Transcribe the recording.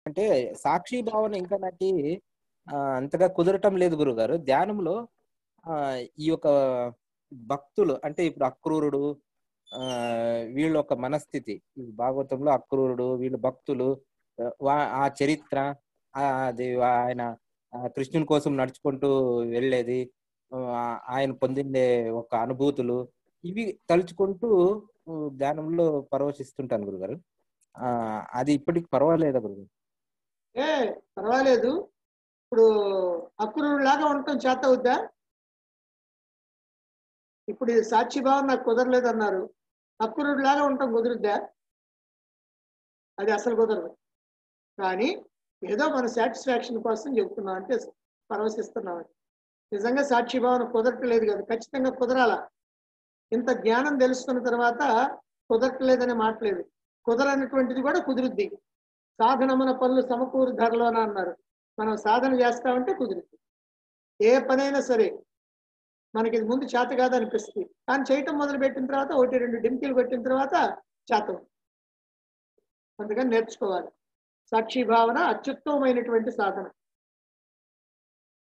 అంటే సాక్షి భావన ఇంకా నాకు అంతగా కుదరటం లేదు గురుగారు. ధ్యానంలో ఈ యొక్క భక్తులు అంటే ఇప్పుడు అక్రూరుడు వీళ్ళ ఒక మనస్థితి ఈ భాగవతంలో అక్రూరుడు వీళ్ళు భక్తులు ఆ చరిత్ర అది ఆయన కృష్ణుని కోసం నడుచుకుంటూ వెళ్ళేది ఆయన పొందిండే ఒక అనుభూతులు ఇవి తలుచుకుంటూ ధ్యానంలో పరవశిస్తుంటాను గురుగారు. అది ఇప్పటికి పర్వాలేదా గురుగారు? పర్వాలేదు. ఇప్పుడు అక్రూరుడు లాగా ఉండటం చేత అవుద్దా? ఇప్పుడు ఇది సాక్షిభావం నాకు కుదరలేదు అన్నారు, అక్రూరుడు లాగా ఉండటం కుదురుద్దా? అది అసలు కుదరదు. కానీ ఏదో మన సాటిస్ఫాక్షన్ కోసం చెబుతున్నాం, అంటే పరవశిస్తున్నాం. నిజంగా సాక్షిభావన కుదరట్లేదు కదా, ఖచ్చితంగా కుదరాల. ఇంత జ్ఞానం తెలుసుకున్న తర్వాత కుదరట్లేదనే మాట్లేదు, కుదరనటువంటిది కూడా కుదురుద్ది. సాధనమున పనులు సమకూరు ధరలోన అన్నారు. మనం సాధన చేస్తామంటే కుదురుద్ది. ఏ పనైనా సరే మనకి ఇది ముందు చేత కాదు అనిపిస్తుంది, కానీ చేయటం మొదలుపెట్టిన తర్వాత ఒకటి రెండు డింకిలు కొట్టిన తర్వాత చేతం. అందుకని నేర్చుకోవాలి. సాక్షి భావన అత్యుత్తమమైనటువంటి సాధన.